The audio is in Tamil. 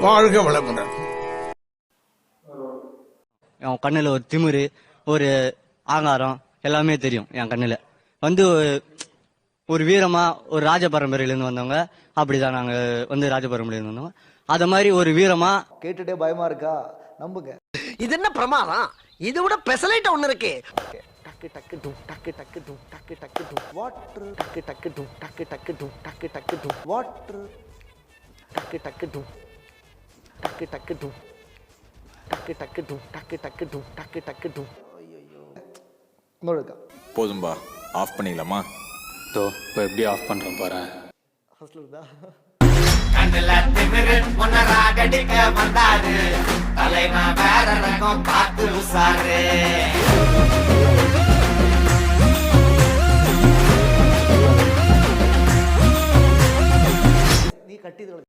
வாழ்க வளமுடன். என் கண்ணுல ஒரு திமிரு, ஒரு ஆங்காரம் எல்லாமே தெரியும். என் கண்ணுல வந்து ஒரு வீரமா, ஒரு ராஜ பரம்பரையில இருந்து வந்தவங்க. அப்படிதான் நாங்க வந்து ராஜ பரம்பரையில இருந்து வந்தவங்க. அத மாதிரி ஒரு வீரமா. கேட்டுட்டே பயமா இருக்கா? நம்புங்க. இது என்ன பிரமாதம்? இது விட பெசலைட் ஒண்ணு இருக்கு. டக்கு டக்கு டும் டக்கு டக்கு டும் டக்கு டக்கு டும் வாட்டர் டக்கு டக்கு டும் டக்கு டக்கு டும் டக்கு டக்கு டும் வாட்டர் டக்கு டக்கு டும் டக்கு டக்கு டும் டக்கு டக்கு டும் டக்கு டக்கு டும் டக்கு டக்கு டும். இன்னொரு இருக்கா? போதும்பா, ஆஃப் பண்ணிடலாமா? தோ இப்போ எப்படி ஆஃப் பண்ணுறோம் பாரு. ஃபர்ஸ்ட்ல இருந்தா கண்ணுல திமிரு முன்ன ராகடிக்க வந்தாரு, தலைவன் வேற ரகம் பார்த்து உசாரு. நீ கட்டி